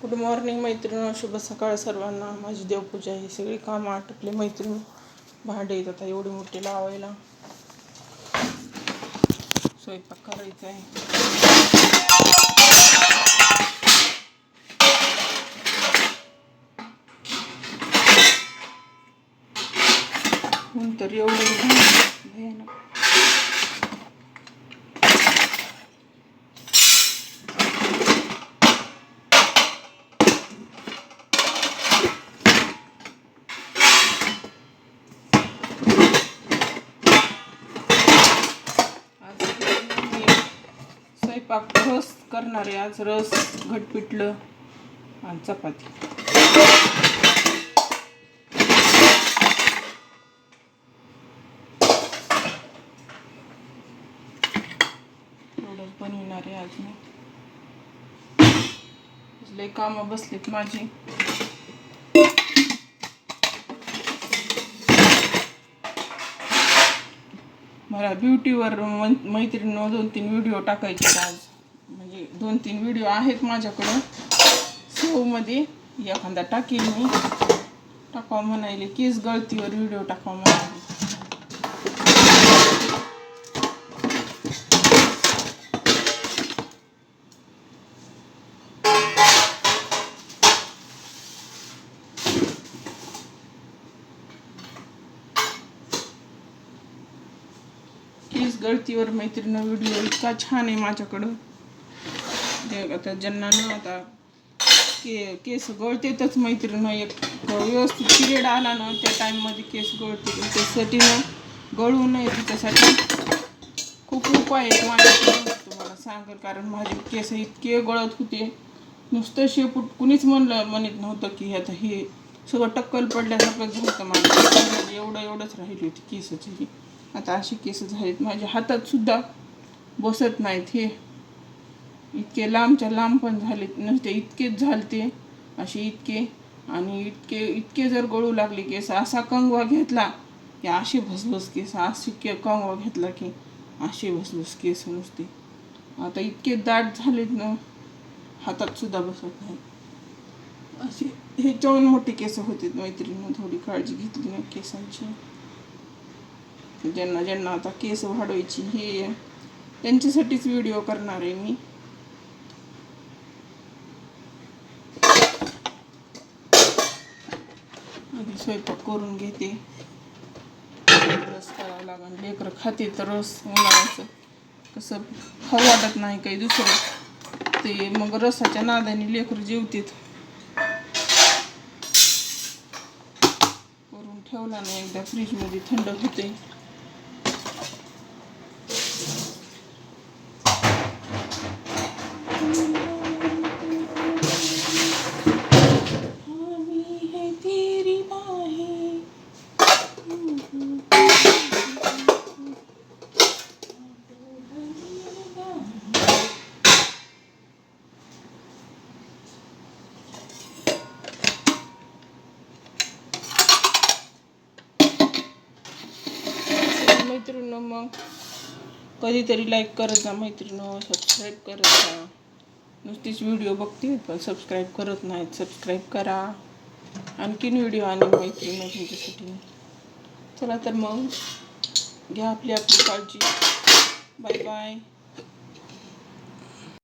Good morning मैत्रिणी, शुभ सकाळ सर्वांना. माझी देवपूजा ही सगळी कामं आटपले मैत्रिणी. भांडे येत आता एवढे मोठे लावायला, स्वयंपाक करायचा आहे. नंतर एवढे भयानक स्वयंपाक रस करणार आहे आज. रस, घट पिठलं आणि चपाती. एवढंच बनविणार आहे आज मी. लय कामं बसलीत माझी. मला ब्युटीवर मैत्रिणीनं 2-3 व्हिडिओ टाकायचे आज. म्हणजे 2-3 व्हिडिओ आहेत माझ्याकडं सेवमध्ये. एखादा टाकील मी. टाकावं म्हणायले. केस गळतीवर व्हिडिओ टाकावं म्हणायले. केस गळतीवर मैत्रिणीनं व्हिडिओ इतका छान आहे माझ्याकडं. आता ज्यांना ना आता केस गळतेतच मैत्रिणीनं, एक व्यवस्थित पिरियड आला ना त्या टाईममध्ये केस गळते. त्यासाठी ना गळू नये त्याच्यासाठी खूप उपाय आहेत माझ्याकडे, तुम्हाला सांगेल. कारण माझे केस इतके गळत होते, नुसतं शेपूट. कुणीच म्हणत नव्हतं की आता हे सगळं टक्कल पडल्यासारखं झालं. माझं एवढंच राहिली होती केसाची. आता अशी केस झालीत माझ्या हातात सुद्धा बसत नाहीत. हे इतके लांबच्या लांब पण झालेत, नसते इतकेच झालते असे इतके. आणि इतके जर गळू लागले केस, असा कंगवा घेतला की असे भसभस केस, असे कंगवा घेतला की असे भसभस केस नुसते. आता इतके दाट झालेत ना, हातात सुद्धा बसत नाही असे. हे 4 मोठे केस होते मैत्रिणीनं. थोडी काळजी घेतली ना केसांची. ज्यांना आता केस वाढवायची हे त्यांच्यासाठीच व्हिडिओ करणार आहे मी. आधी स्वयंपाक करून घेते. रस करावं लागेल. लेकरं खाते तर रस. उन्हाळ्याचं कसं खाऊ वाटत नाही काही दुसरं, ते मग रसाच्या नादाने लेकरं जेवतात. करून ठेवला नाही एकदा फ्रीजमध्ये, थंड होते. मैत्रिणी मग कधीतरी लाईक करत जा मैत्रिणी, सबस्क्राईब करत जा. नुसतीच व्हिडिओ बघते पण सबस्क्राईब करत नाहीत. सबस्क्राईब करा. आणखीन व्हिडिओ आणि मैत्रिणी तुमच्यासाठी. चला तर मग घ्या आपली काळजी. Bye bye.